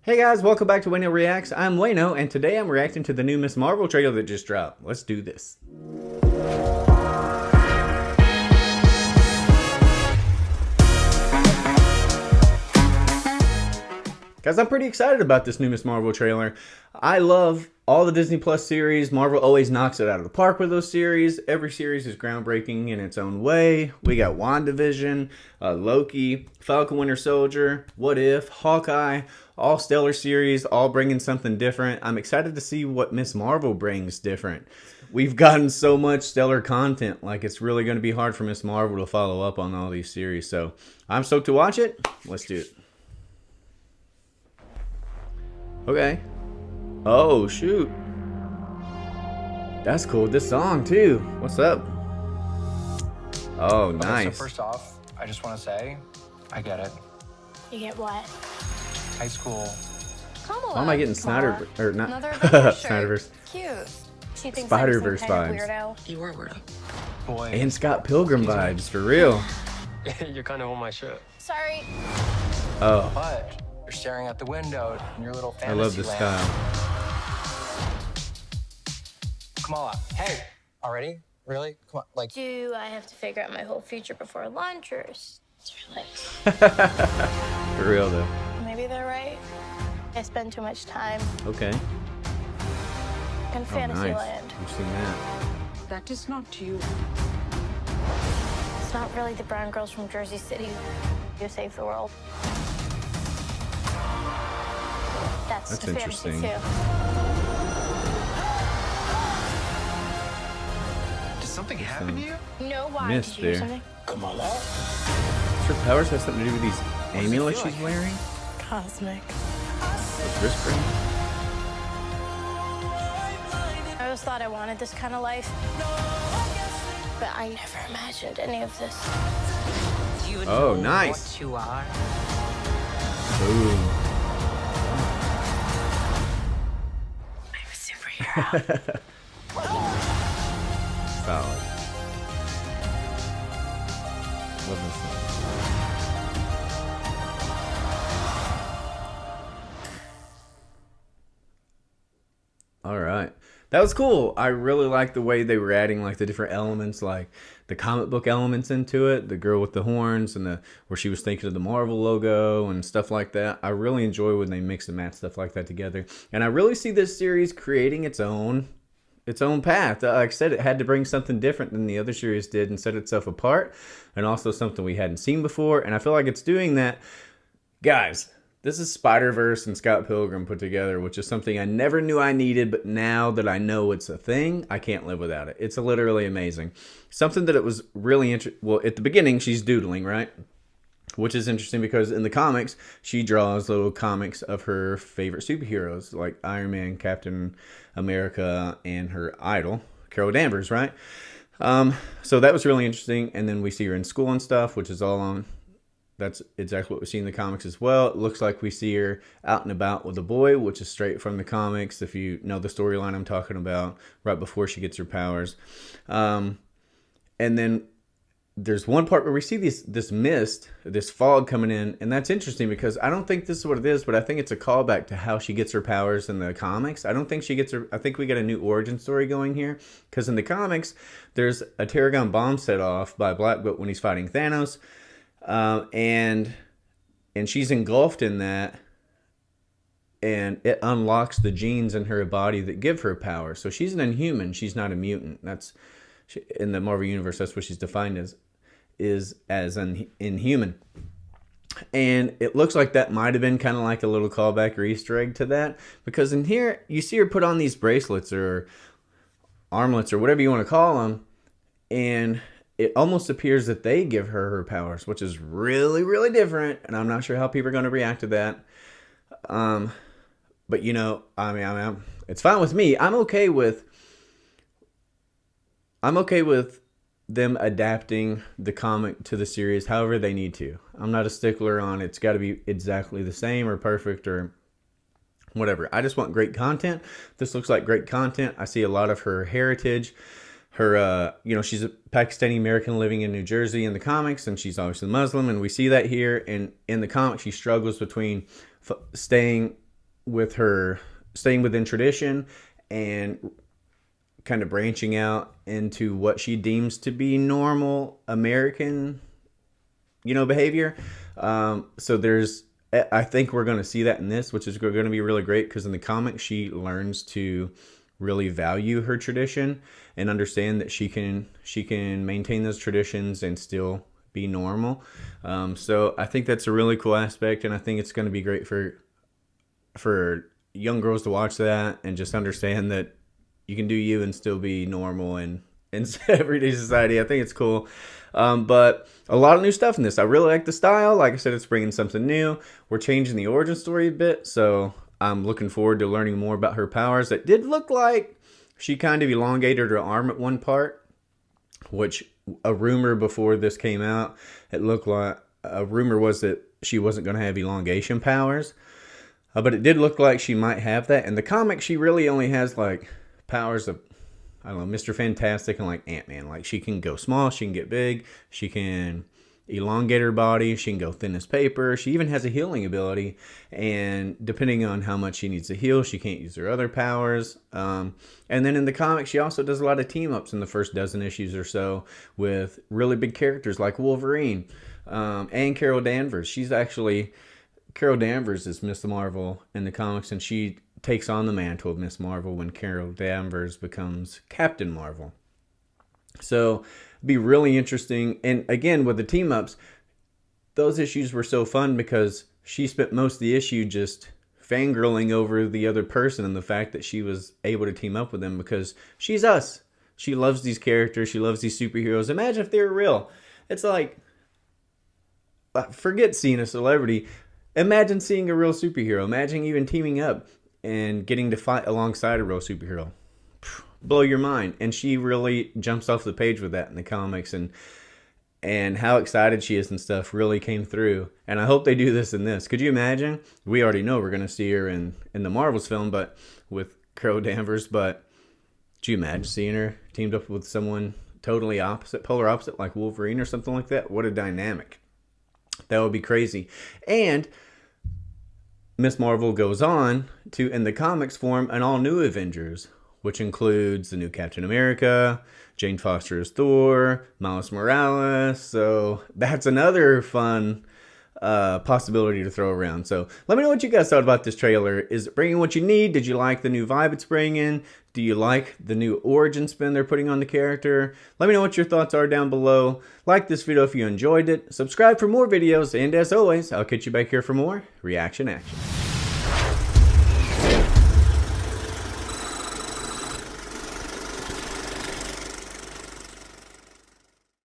Hey guys, welcome back to Wayno Reacts. I'm Wayno, and today I'm reacting to the new Miss Marvel trailer that just dropped. Let's do this. Guys, I'm pretty excited about this new Miss Marvel trailer. I love all the Disney Plus series. Marvel always knocks it out of the park with those series. Every series is groundbreaking in its own way. We got WandaVision, Loki, Falcon Winter Soldier, What If, Hawkeye, all stellar series, all bringing something different. I'm excited to see what Miss Marvel brings different. We've gotten so much stellar content, like it's really going to be hard for Miss Marvel to follow up on all these series. So I'm stoked to watch it. Let's do it. Okay. Oh, shoot. That's cool. This song, too. What's up? Oh, nice. Okay, so first off, I just want to say, I get it. You get what? High school. Why am I getting Snyder or not? Another Avengers Snyderverse. Cute. She thinks Spider-Verse I'm some kind vibes. of weirdo. You were weirdo. Boy. And Scott Pilgrim vibes, for real. You're kind of on my shit. Sorry. Oh, But you're staring out the window in your little fantasy I love this land. style. Kamala, hey, already? Really? Come on, like, Do I have to figure out my whole future before lunch, or it's really? For real, though. Maybe they're right. I spend too much time Okay. in Oh, fantasy nice. land. I've seen that. That is not you. It's not really the brown girls from Jersey City who save the world. That's That's the fantasy interesting. too. did something happen to you? No, why? Missed Did you do there. something? Kamala? Does her powers have something to do with these amulets she's wearing? Cosmic. What's wrist ring? I always thought I wanted this kind of life, but I never imagined any of this. Do you Oh, know nice. what you are? Boom. I'm a superhero. Solid. Love this song. All right. That was cool. I really like the way they were adding like the different elements, like the comic book elements into it, the girl with the horns and the where she was thinking of the Marvel logo and stuff like that. I really enjoy when they mix and match stuff like that together. And I really see this series creating its own path. Like I said, it had to bring something different than the other series did and set itself apart, and also something we hadn't seen before. And I feel like it's doing that. Guys, this is Spider-Verse and Scott Pilgrim put together, which is something I never knew I needed, but now that I know it's a thing, I can't live without it. It's literally amazing. Something that it was really interesting. Well, at the beginning, she's doodling, right? Which is interesting because in the comics, she draws little comics of her favorite superheroes, like Iron Man, Captain America, and her idol, Carol Danvers, right? So that was really interesting. And then we see her in school and stuff, which is all on. That's exactly what we see in the comics as well. It looks like we see her out and about with a boy, which is straight from the comics. If you know the storyline I'm talking about, right before she gets her powers. And then there's one part where we see this mist, this fog coming in, and that's interesting because I don't think this is what it is, but I think it's a callback to how she gets her powers in the comics. I don't think she gets her. I think we got a new origin story going here because in the comics, there's a Terragon bomb set off by Black Bolt when he's fighting Thanos, and she's engulfed in that, and it unlocks the genes in her body that give her power. So she's an Inhuman. She's not a mutant. That's in the Marvel universe. That's what she's defined as. Is as an Inhuman. And it looks like that might have been kind of like a little callback or Easter egg to that, because in here you see her put on these bracelets or armlets or whatever you want to call them, and it almost appears that they give her powers, which is really, really different, and I'm not sure how people are going to react to that. But you know, I mean, it's fine with me. I'm okay with them adapting the comic to the series however they need to. I'm not a stickler on it's got to be exactly the same or perfect or whatever. I just want great content. This looks like great content. I see a lot of her heritage. Her, she's a Pakistani American living in New Jersey in the comics, and she's obviously Muslim, and we see that here. And in the comics, she struggles between staying with her staying within tradition and kind of branching out into what she deems to be normal American, behavior. So I think we're going to see that in this, which is going to be really great because in the comics she learns to really value her tradition and understand that she can maintain those traditions and still be normal. So I think that's a really cool aspect, and I think it's going to be great for young girls to watch that and just understand that you can do you and still be normal in everyday society. I think it's cool. But a lot of new stuff in this. I really like the style. Like I said, it's bringing something new. We're changing the origin story a bit, so I'm looking forward to learning more about her powers. It did look like she kind of elongated her arm at one part, which a rumor before this came out, it looked like a rumor was that she wasn't going to have elongation powers. But it did look like she might have that. In the comic, she really only has like powers of, I don't know, Mr. Fantastic and like Ant-Man. Like she can go small, she can get big, she can elongate her body, she can go thin as paper. She even has a healing ability, and depending on how much she needs to heal, she can't use her other powers. And then in the comic, she also does a lot of team-ups in the first dozen issues or so with really big characters like Wolverine and Carol Danvers. Carol Danvers is Miss Marvel in the comics, and she takes on the mantle of Miss Marvel when Carol Danvers becomes Captain Marvel. So it'd be really interesting. And again, with the team-ups, those issues were so fun because she spent most of the issue just fangirling over the other person and the fact that she was able to team up with them because she's us. She loves these characters. She loves these superheroes. Imagine if they were real. It's like, forget seeing a celebrity. Imagine seeing a real superhero. Imagine even teaming up and getting to fight alongside a real superhero. Blow your mind. And she really jumps off the page with that in the comics, and how excited she is and stuff really came through. And I hope they do this in this. Could you imagine? We already know we're going to see her in the Marvels film, but with Carol Danvers. But could you imagine seeing her teamed up with someone totally opposite, polar opposite, like Wolverine or something like that? What a dynamic. That would be crazy. And Miss Marvel goes on to, in the comics, form an all-new Avengers, which includes the new Captain America, Jane Foster as Thor, Miles Morales. So that's another fun possibility to throw around. So let me know what you guys thought about this trailer. Is it bringing what you need? Did you like the new vibe it's bringing? Do you like the new origin spin they're putting on the character? Let me know what your thoughts are down below. Like this video if you enjoyed it. Subscribe for more videos. And as always, I'll catch you back here for more reaction action.